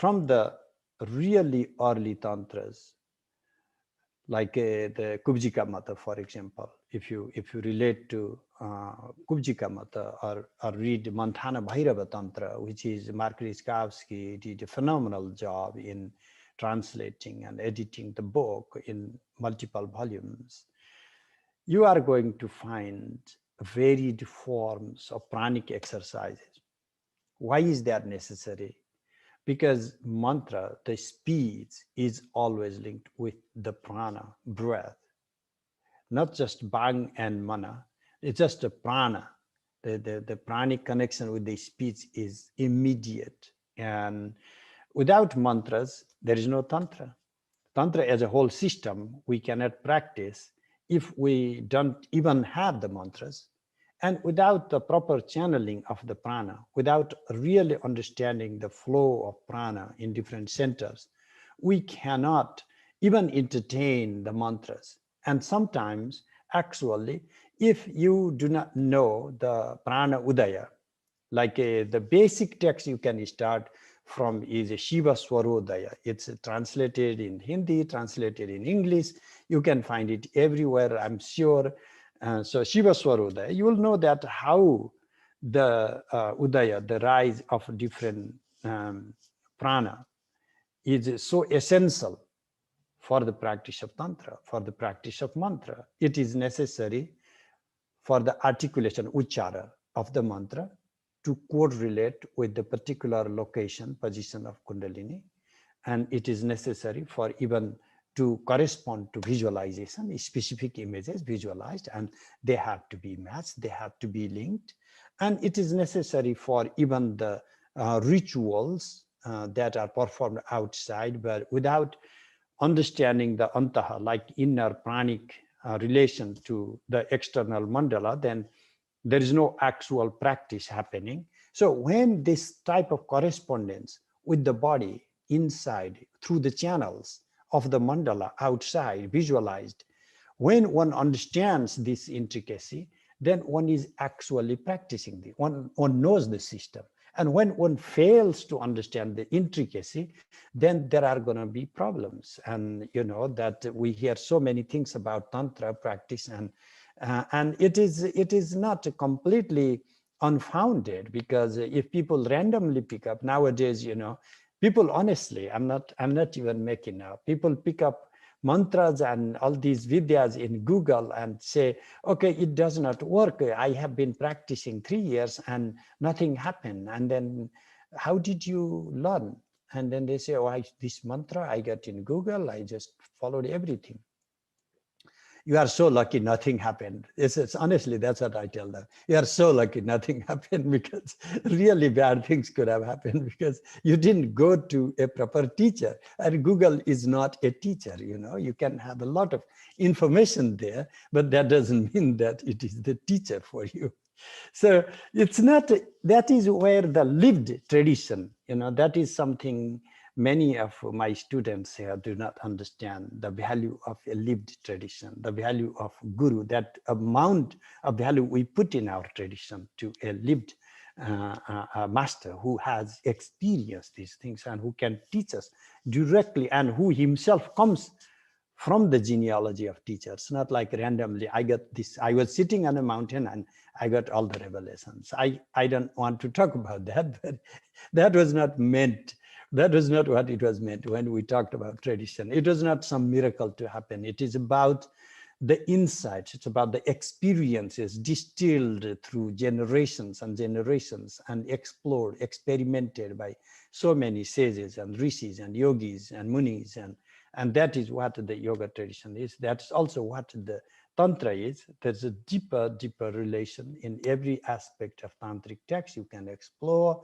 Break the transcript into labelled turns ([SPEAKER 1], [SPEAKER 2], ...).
[SPEAKER 1] from the really early tantras, like the Kubjika Mata, for example. If you relate to Kubjika Mata or read Manthana Bhairava Tantra, which is Mark Ryzkowski did a phenomenal job in translating and editing the book in multiple volumes, you are going to find varied forms of pranic exercises. Why is that necessary? Because mantra, the speech, is always linked with the prana, breath, not just bang and mana. It's just a prana. The pranic connection with the speech is immediate. And without mantras, there is no tantra. Tantra as a whole system, we cannot practice if we don't even have the mantras. And without the proper channeling of the prana, without really understanding the flow of prana in different centers, we cannot even entertain the mantras. And sometimes, actually, if you do not know the prana udaya, like the basic text you can start from is a Shiva Swarodaya. It's translated in Hindi, translated in English. You can find it everywhere, I'm sure. So Shiva Swarodaya, you will know that how the Udaya, the rise of different prana, is so essential for the practice of Tantra, for the practice of mantra. It is necessary for the articulation, uchara, of the mantra to correlate with the particular location, position of Kundalini. And it is necessary for even to correspond to visualization, specific images visualized, and they have to be matched, they have to be linked. And it is necessary for even the rituals that are performed outside, but without understanding the antaha, like inner pranic relation to the external mandala, then there is no actual practice happening. So when this type of correspondence with the body inside through the channels of the mandala outside visualized, when one understands this intricacy, then one is actually practicing the one knows the system. And when one fails to understand the intricacy, then there are going to be problems. And you know that we hear so many things about tantra practice, and it is not completely unfounded, because if people randomly pick up nowadays, you know, people honestly, I'm not even making up. People pick up mantras and all these vidyas in Google and say, okay, it does not work. I have been practicing 3 years and nothing happened. And then how did you learn? And then they say, oh, this mantra I got in Google, I just followed everything. You are so lucky nothing happened. It's honestly, that's what I tell them. You are so lucky nothing happened, because really bad things could have happened because you didn't go to a proper teacher. And Google is not a teacher, you know. You can have a lot of information there, but that doesn't mean that it is the teacher for you. So it's not, that is where the lived tradition, you know, that is something many of my students here do not understand, the value of a lived tradition, the value of guru, that amount of value we put in our tradition to a lived master who has experienced these things and who can teach us directly, and who himself comes from the genealogy of teachers, not like randomly. I got this, I was sitting on a mountain and I got all the revelations. I don't want to talk about that, but that was not meant. That was not what it was meant when we talked about tradition. It was not some miracle to happen. It is about the insights. It's about the experiences distilled through generations and generations and explored, experimented by so many sages and rishis and yogis and munis. And that is what the yoga tradition is. That's also what the Tantra is. There's a deeper relation in every aspect of Tantric text you can explore.